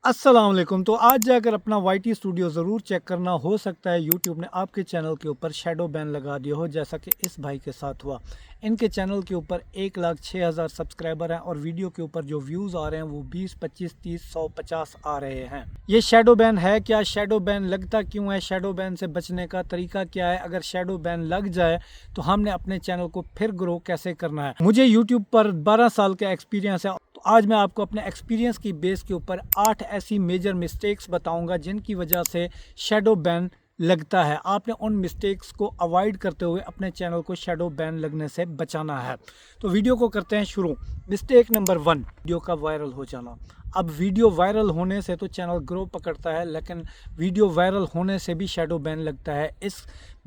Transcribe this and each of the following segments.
अस्सलाम वालेकुम। तो आज जाकर अपना वाईटी स्टूडियो ज़रूर चेक करना। हो सकता है यूट्यूब ने आपके चैनल के ऊपर शैडो बैन लगा दिया हो, जैसा कि इस भाई के साथ हुआ। इनके चैनल के ऊपर 1,06,000 सब्सक्राइबर हैं और वीडियो के ऊपर जो व्यूज़ आ रहे हैं वो 20, 25, 30, 100, 50 आ रहे हैं। ये शैडो बैन है क्या? शैडो बैन लगता क्यों है? शैडो बैन से बचने का तरीका क्या है? अगर शैडो बैन लग जाए तो हमने अपने चैनल को फिर ग्रो कैसे करना है? मुझे यूट्यूब पर 12 साल का एक्सपीरियंस है। तो आज मैं आपको अपने एक्सपीरियंस की बेस के ऊपर 8 ऐसी मेजर मिस्टेक्स बताऊंगा जिनकी वजह से शैडो बैन लगता है। आपने उन मिस्टेक्स को अवॉइड करते हुए अपने चैनल को शैडो बैन लगने से बचाना है। तो वीडियो को करते हैं शुरू। मिस्टेक नंबर 1, वीडियो का वायरल हो जाना। अब वीडियो वायरल होने से तो चैनल ग्रो पकड़ता है, लेकिन वीडियो वायरल होने से भी शैडो बैन लगता है। इस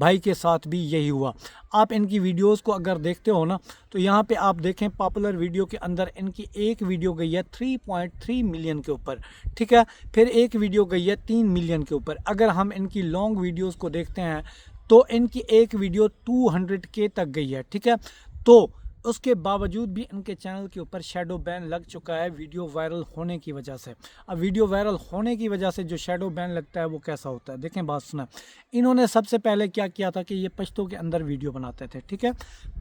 भाई के साथ भी यही हुआ। आप इनकी वीडियोस को अगर देखते हो ना, तो यहाँ पे आप देखें पॉपुलर वीडियो के अंदर इनकी एक वीडियो गई है 3.3 मिलियन के ऊपर, ठीक है। फिर एक वीडियो गई है 3 मिलियन के ऊपर। अगर हम इनकी लॉन्ग वीडियोस को देखते हैं तो इनकी एक वीडियो 200K तक गई है, ठीक है। तो उसके बावजूद भी इनके चैनल के ऊपर शैडो बैन लग चुका है वीडियो वायरल होने की वजह से। अब वीडियो वायरल होने की वजह से जो शैडो बैन लगता है वो कैसा होता है, देखें बात सुना। इन्होंने सबसे पहले क्या किया था कि ये पश्तो के अंदर वीडियो बनाते थे, ठीक है।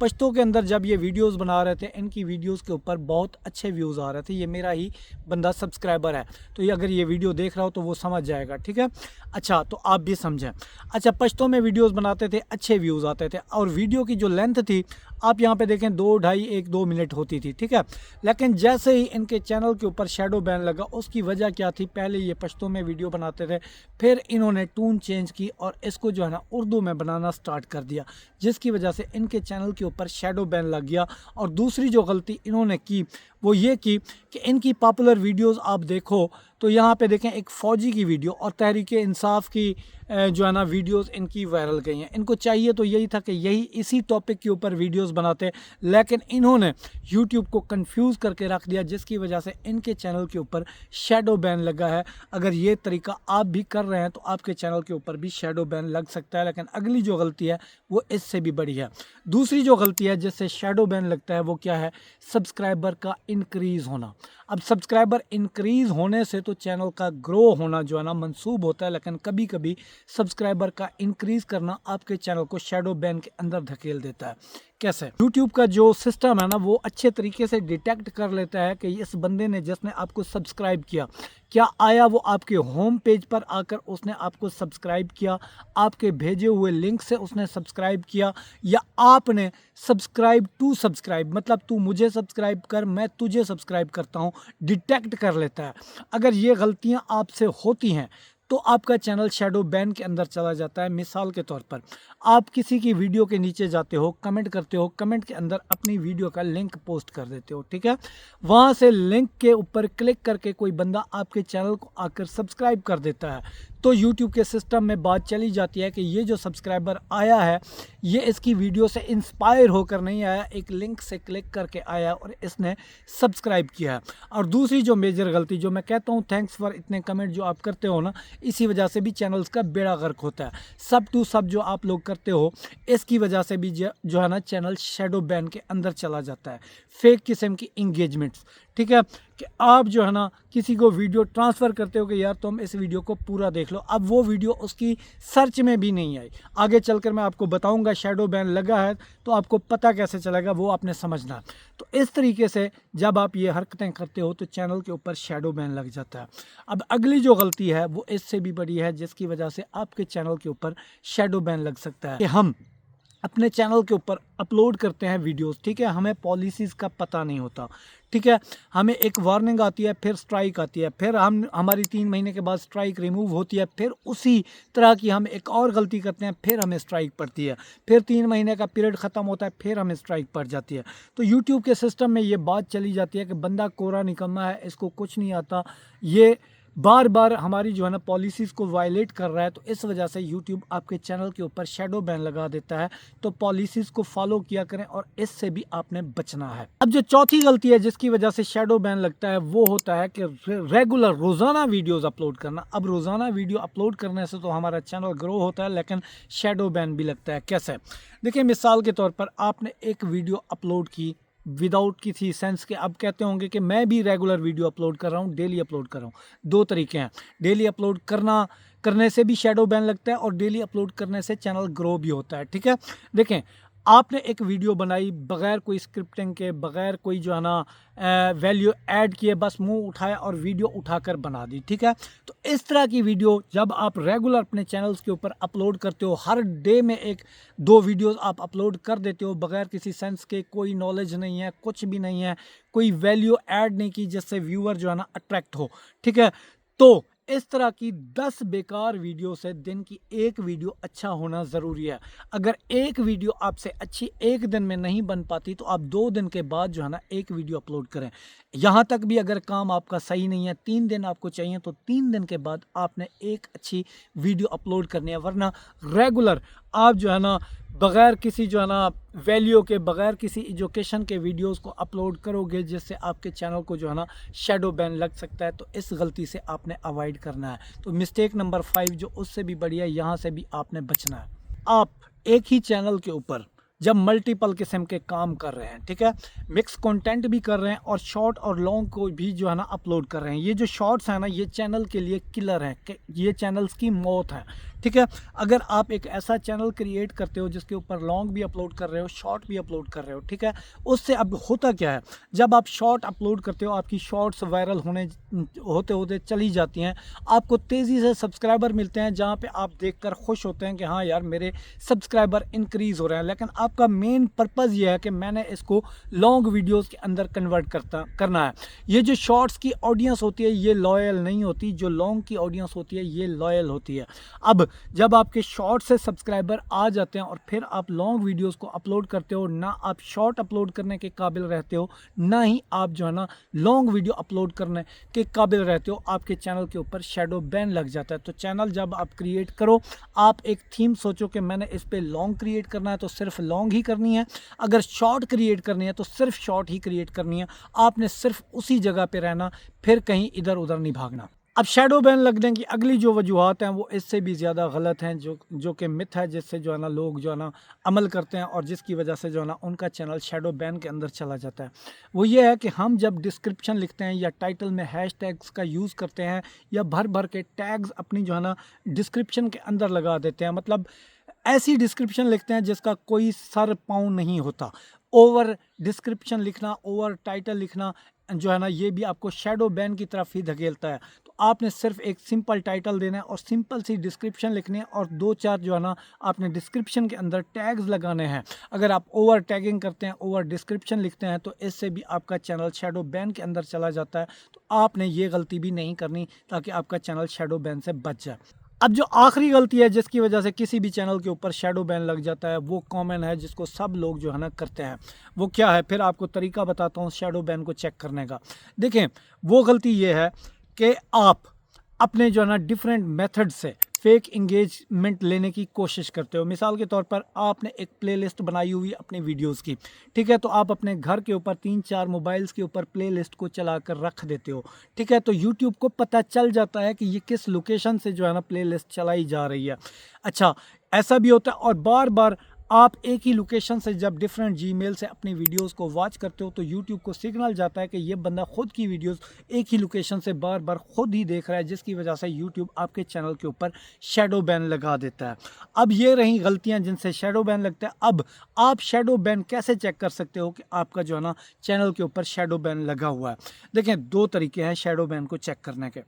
पश्तो के अंदर जब ये वीडियोस बना रहे थे, इनकी वीडियोस के ऊपर बहुत अच्छे व्यूज़ आ रहे थे। ये मेरा ही बंदा सब्सक्राइबर है, तो ये अगर ये वीडियो देख रहा हो तो वो समझ जाएगा, ठीक है। अच्छा, तो आप भी समझें। अच्छा, पश्तो में वीडियोज़ बनाते थे, अच्छे व्यूज़ आते थे और वीडियो की जो लेंथ थी आप यहाँ पे देखें 2, ढाई, 1, 2 मिनट होती थी, ठीक है। लेकिन जैसे ही इनके चैनल के ऊपर शैडो बैन लगा, उसकी वजह क्या थी? पहले ये पश्तो में वीडियो बनाते थे, फिर इन्होंने टून चेंज की और इसको जो है ना उर्दू में बनाना स्टार्ट कर दिया, जिसकी वजह से इनके चैनल के ऊपर शैडो बैन लग गया। और दूसरी जो गलती इन्होंने की वो ये की कि इनकी पॉपुलर वीडियोस आप देखो तो यहाँ पे देखें एक फ़ौजी की वीडियो और तहरीक इंसाफ की जो है ना वीडियोस इनकी वायरल गई हैं। इनको चाहिए तो यही था कि यही इसी टॉपिक के ऊपर वीडियोस बनाते, लेकिन इन्होंने यूट्यूब को कंफ्यूज करके रख दिया, जिसकी वजह से इनके चैनल के ऊपर शैडो बैन लगा है। अगर ये तरीका आप भी कर रहे हैं तो आपके चैनल के ऊपर भी शैडो बैन लग सकता है। लेकिन अगली जो गलती है वो इससे भी बड़ी है। दूसरी जो गलती है जिससे शैडो बैन लगता है वो क्या है? सब्सक्राइबर का इंक्रीज़ होना। अब सब्सक्राइबर इंक्रीज़ होने से तो चैनल का ग्रो होना जो है ना मंसूब होता है, लेकिन कभी कभी सब्सक्राइबर का इंक्रीज़ करना आपके चैनल को शैडो बैन के अंदर धकेल देता है। कैसे? यूट्यूब का जो सिस्टम है ना वो अच्छे तरीके से डिटेक्ट कर लेता है कि इस बंदे ने जिसने आपको सब्सक्राइब किया, क्या आया वो आपके होम पेज पर आकर उसने आपको सब्सक्राइब किया, आपके भेजे हुए लिंक से उसने सब्सक्राइब किया, या आपने सब्सक्राइब टू सब्सक्राइब, मतलब तू मुझे सब्सक्राइब कर मैं तुझे सब्सक्राइब करता हूँ, डिटेक्ट कर लेता है। अगर ये गलतियाँ आपसे होती हैं तो आपका चैनल शैडो बैन के अंदर चला जाता है। मिसाल के तौर पर आप किसी की वीडियो के नीचे जाते हो, कमेंट करते हो, कमेंट के अंदर अपनी वीडियो का लिंक पोस्ट कर देते हो, ठीक है। वहाँ से लिंक के ऊपर क्लिक करके कोई बंदा आपके चैनल को आकर सब्सक्राइब कर देता है, तो यूट्यूब के सिस्टम में बात चली जाती है कि ये जो सब्सक्राइबर आया है ये इसकी वीडियो से इंस्पायर होकर नहीं आया, एक लिंक से क्लिक करके आया और इसने सब्सक्राइब किया है। और दूसरी जो मेजर गलती जो मैं कहता हूँ, थैंक्स फॉर इतने कमेंट जो आप करते हो ना, इसी वजह से भी चैनल्स का बेड़ा गर्क होता है। सब टू सब जो आप लोग करते हो इसकी वजह से भी जो है ना चैनल शैडो बैन के अंदर चला जाता है। फेक किस्म की इंगेजमेंट्स, ठीक है, कि आप जो है ना किसी को वीडियो ट्रांसफ़र करते हो कि यार तुम इस वीडियो को पूरा देख लो, अब वो वीडियो उसकी सर्च में भी नहीं आई। आगे चलकर मैं आपको बताऊंगा शैडो बैन लगा है तो आपको पता कैसे चलेगा, वो आपने समझना है। तो इस तरीके से जब आप ये हरकतें करते हो तो चैनल के ऊपर शैडो बैन लग जाता है। अब अगली जो गलती है वो इससे भी बड़ी है, जिसकी वजह से आपके चैनल के ऊपर शैडो बैन लग सकता है कि हम अपने चैनल के ऊपर अपलोड करते हैं वीडियोस, ठीक है, हमें पॉलिसीज़ का पता नहीं होता, ठीक है। हमें एक वार्निंग आती है, फिर स्ट्राइक आती है, फिर हमारी 3 महीने के बाद स्ट्राइक रिमूव होती है, फिर उसी तरह की हम एक और गलती करते हैं, फिर हमें स्ट्राइक पड़ती है, फिर 3 महीने का पीरियड ख़त्म होता है, फिर हमें स्ट्राइक पड़ जाती है। तो यूट्यूब के सिस्टम में ये बात चली जाती है कि बंदा कोरा निकम्मा है, इसको कुछ नहीं आता, ये बार बार हमारी जो है ना पॉलिसीज़ को वायलेट कर रहा है, तो इस वजह से यूट्यूब आपके चैनल के ऊपर शैडो बैन लगा देता है। तो पॉलिसीज़ को फॉलो किया करें और इससे भी आपने बचना है। अब जो चौथी गलती है जिसकी वजह से शैडो बैन लगता है वो होता है कि रेगुलर रोज़ाना वीडियोज़ अपलोड करना। अब रोज़ाना वीडियो अपलोड करने से तो हमारा चैनल ग्रो होता है, लेकिन शैडो बैन भी लगता है। कैसे? देखिए, मिसाल के तौर पर आपने एक वीडियो अपलोड की विदाउट किसी सेंस के। अब कहते होंगे कि मैं भी रेगुलर वीडियो अपलोड कर रहा हूँ, डेली अपलोड कर रहा हूँ। दो तरीके हैं, डेली अपलोड करने से भी शैडो बैन लगता है और डेली अपलोड करने से चैनल ग्रो भी होता है। ठीक है, देखें, आपने एक वीडियो बनाई बगैर कोई स्क्रिप्टिंग के, बगैर कोई जो है ना वैल्यू ऐड किए, बस मुंह उठाया और वीडियो उठाकर बना दी। ठीक है, तो इस तरह की वीडियो जब आप रेगुलर अपने चैनल्स के ऊपर अपलोड करते हो, हर डे में 1-2 वीडियोस आप अपलोड कर देते हो बगैर किसी सेंस के, कोई नॉलेज नहीं है, कुछ भी नहीं है, कोई वैल्यू ऐड नहीं की जिससे व्यूअर जो है ना अट्रैक्ट हो। ठीक है, तो इस तरह की 10 बेकार वीडियो से दिन की एक वीडियो अच्छा होना ज़रूरी है। अगर एक वीडियो आपसे अच्छी एक दिन में नहीं बन पाती तो आप 2 दिन के बाद जो है ना एक वीडियो अपलोड करें। यहाँ तक भी अगर काम आपका सही नहीं है, 3 दिन आपको चाहिए, तो 3 दिन के बाद आपने एक अच्छी वीडियो अपलोड करनी है। वरना रेगुलर आप जो है ना बगैर किसी जो है ना वैल्यू के, बगैर किसी एजुकेशन के वीडियोस को अपलोड करोगे जिससे आपके चैनल को जो है ना शैडो बैन लग सकता है। तो इस गलती से आपने अवॉइड करना है। तो मिस्टेक नंबर 5 जो उससे भी बढ़िया, यहाँ से भी आपने बचना है। आप एक ही चैनल के ऊपर जब मल्टीपल किस्म के काम कर रहे हैं, ठीक है, मिक्स कंटेंट भी कर रहे हैं और शॉर्ट और लॉन्ग को भी जो है ना अपलोड कर रहे हैं, ये जो शॉर्ट्स हैं ना ये चैनल के लिए किलर हैं, ये चैनल्स की मौत है। ठीक है, अगर आप एक ऐसा चैनल क्रिएट करते हो जिसके ऊपर लॉन्ग भी अपलोड कर रहे हो, शॉर्ट भी अपलोड कर रहे हो, ठीक है, उससे अब होता क्या है, जब आप शॉर्ट अपलोड करते हो आपकी शॉर्ट्स वायरल होते होते चली जाती हैं, आपको तेज़ी से सब्सक्राइबर मिलते हैं जहाँ पे आप देखकर खुश होते हैं कि हाँ यार मेरे सब्सक्राइबर इंक्रीज़ हो रहे हैं। लेकिन आपका मेन पर्पज़ ये है कि मैंने इसको लॉन्ग वीडियोस के अंदर कन्वर्ट करना है। ये जो शॉर्ट्स की ऑडियंस होती है ये लॉयल नहीं होती, जो लॉन्ग की ऑडियंस होती है ये लॉयल होती है। अब जब आपके शॉर्ट से सब्सक्राइबर आ जाते हैं और फिर आप लॉन्ग वीडियोस को अपलोड करते हो, ना आप शॉर्ट अपलोड करने के काबिल रहते हो, ना ही आप जो है ना लॉन्ग वीडियो अपलोड करने के काबिल रहते हो, आपके चैनल के ऊपर शैडो बैन लग जाता है। तो चैनल जब आप क्रिएट करो, आप एक थीम सोचो कि मैंने इस पर लॉन्ग क्रिएट करना है तो सिर्फ लॉन्ग ही करनी है, अगर शॉर्ट क्रिएट करनी है तो सिर्फ शॉर्ट ही क्रिएट करनी है। आपने सिर्फ उसी जगह पे रहना, फिर कहीं इधर उधर नहीं भागना। अब शैडो बैन लगने की अगली जो वजूहत हैं वो इससे भी ज़्यादा गलत हैं, जो कि मिथ है, जिससे जो है ना लोग जो है ना अमल करते हैं और जिसकी वजह से जो है ना उनका चैनल शैडो बैन के अंदर चला जाता है। वो ये है कि हम जब डिस्क्रिप्शन लिखते हैं या टाइटल में हैशटैग्स का यूज़ करते हैं या भर भर के टैग्स अपनी जो है ना डिस्क्रिप्शन के अंदर लगा देते हैं, मतलब ऐसी डिस्क्रिप्शन लिखते हैं जिसका कोई सर पाँव नहीं होता। ओवर डिस्क्रिप्शन लिखना, ओवर टाइटल लिखना जो है ना ये भी आपको शैडो बैन की तरफ ही धकेलता है। तो आपने सिर्फ एक सिंपल टाइटल देना है और सिंपल सी डिस्क्रिप्शन लिखनी है और 2-4 जो है ना आपने डिस्क्रिप्शन के अंदर टैग्स लगाने हैं। अगर आप ओवर टैगिंग करते हैं, ओवर डिस्क्रिप्शन लिखते हैं तो इससे भी आपका चैनल शैडो बैन के अंदर चला जाता है। तो आपने ये गलती भी नहीं करनी ताकि आपका चैनल शैडो बैन से बच जाए। अब जो आखिरी गलती है जिसकी वजह से किसी भी चैनल के ऊपर शैडो बैन लग जाता है, वो कॉमन है जिसको सब लोग जो है ना करते हैं। वो क्या है, फिर आपको तरीका बताता हूँ शैडो बैन को चेक करने का। देखें, वो गलती ये है कि आप अपने जो है ना डिफरेंट मेथड से फेक इंगेजमेंट लेने की कोशिश करते हो। मिसाल के तौर पर आपने एक प्लेलिस्ट बनाई हुई है अपने वीडियोस की, ठीक है, तो आप अपने घर के ऊपर 3-4 मोबाइल्स के ऊपर प्लेलिस्ट को चलाकर रख देते हो, ठीक है, तो यूट्यूब को पता चल जाता है कि ये किस लोकेशन से जो है ना प्लेलिस्ट चलाई जा रही है। अच्छा, ऐसा भी होता है और बार बार आप एक ही लोकेशन से जब डिफरेंट जीमेल से अपनी वीडियोस को वॉच करते हो तो यूट्यूब को सिग्नल जाता है कि ये बंदा खुद की वीडियोस एक ही लोकेशन से बार बार खुद ही देख रहा है, जिसकी वजह से यूट्यूब आपके चैनल के ऊपर शैडो बैन लगा देता है। अब ये रही गलतियां जिनसे शैडो बैन लगता है। अब आप शैडो बैन कैसे चेक कर सकते हो कि आपका जो है ना चैनल के ऊपर शैडो बैन लगा हुआ है? देखें, 2 तरीके हैं शैडो बैन को चेक करने के।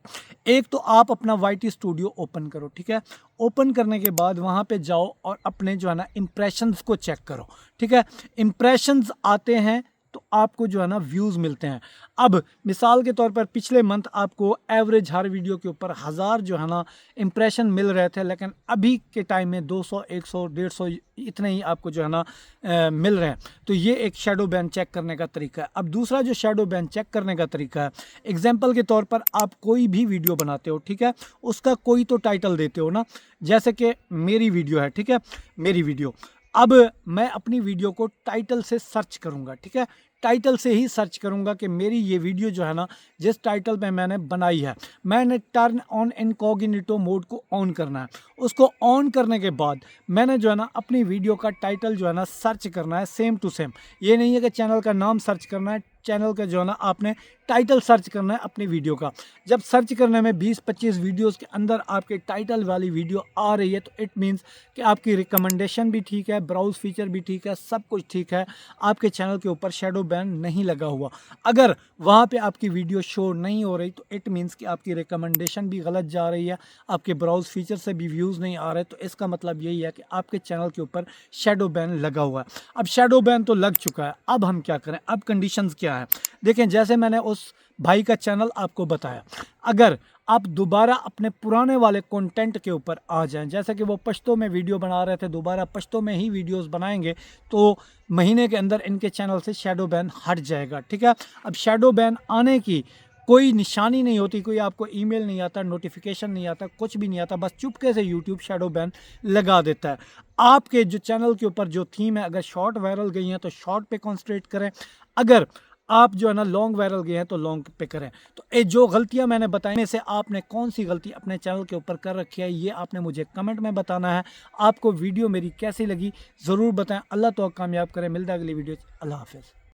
एक तो आप अपना YT स्टूडियो ओपन करो, ठीक है, ओपन करने के बाद वहाँ पे जाओ और अपने जो है ना इम्प्रेशंस को चेक करो, ठीक है, इम्प्रेशंस आते हैं तो आपको जो है ना व्यूज़ मिलते हैं। अब मिसाल के तौर पर पिछले मंथ आपको एवरेज हर वीडियो के ऊपर 1000 जो है ना इम्प्रेशन मिल रहे थे, लेकिन अभी के टाइम में 200, 100, 150 इतने ही आपको जो है ना मिल रहे हैं। तो ये एक शैडो बैन चेक करने का तरीका है। अब दूसरा जो शैडो बैन चेक करने का तरीका है, एग्जाम्पल के तौर पर आप कोई भी वीडियो बनाते हो, ठीक है, उसका कोई तो टाइटल देते हो ना, जैसे कि मेरी वीडियो है, ठीक है, मेरी वीडियो। अब मैं अपनी वीडियो को टाइटल से सर्च करूंगा, ठीक है, टाइटल से ही सर्च करूँगा कि मेरी ये वीडियो जो है ना जिस टाइटल पे मैंने बनाई है, मैंने टर्न ऑन इनकॉग्निटो मोड को ऑन करना है। उसको ऑन करने के बाद मैंने जो है ना अपनी वीडियो का टाइटल जो है ना सर्च करना है सेम टू सेम। ये नहीं है कि चैनल का नाम सर्च करना है, चैनल का जो है ना आपने टाइटल सर्च करना है अपनी वीडियो का। जब सर्च करने में 20-25 वीडियोस के अंदर आपके टाइटल वाली वीडियो आ रही है तो इट मीन्स कि आपकी रिकमेंडेशन भी ठीक है, ब्राउज फीचर भी ठीक है, सब कुछ ठीक है, आपके चैनल के ऊपर शैडो बैन नहीं लगा हुआ। अगर वहाँ पे आपकी वीडियो शो नहीं हो रही तो इट मीन्स कि आपकी रिकमेंडेशन भी गलत जा रही है, आपके ब्राउज फीचर से भी व्यूज़ नहीं आ रहे, तो इसका मतलब यही है कि आपके चैनल के ऊपर शैडो बैन लगा हुआ है। अब शैडो बैन तो लग चुका है, अब हम क्या करें, अब कंडीशंस क्या है। देखें, जैसे मैंने उस भाई का चैनल आपको बताया, अगर आप दोबारा अपने पुराने वाले कंटेंट के ऊपर आ जाएं, जैसे कि वो पश्तो में वीडियो बना रहे थे, दोबारा पश्तो में ही वीडियोस बनाएंगे तो महीने के अंदर इनके चैनल से शैडो बैन हट जाएगा। ठीक है, अब शैडो बैन आने की कोई निशानी नहीं होती, कोई आपको ईमेल नहीं आता, नोटिफिकेशन नहीं आता, कुछ भी नहीं आता, बस चुपके से यूट्यूब शैडो बैन लगा देता है। आपके जो चैनल के ऊपर जो थीम है, अगर शॉर्ट वायरल गई हैं तो शॉर्ट पे कॉन्सेंट्रेट करें, अगर आप जो है ना लॉन्ग वायरल गए हैं तो लॉन्ग पे करें। तो ये जो गलतियां मैंने बताई में से आपने कौन सी गलती अपने चैनल के ऊपर कर रखी है, ये आपने मुझे कमेंट में बताना है। आपको वीडियो मेरी कैसी लगी ज़रूर बताएं। अल्लाह तो कामयाब करें। मिलता है अगली वीडियो। अल्लाह हाफिज़।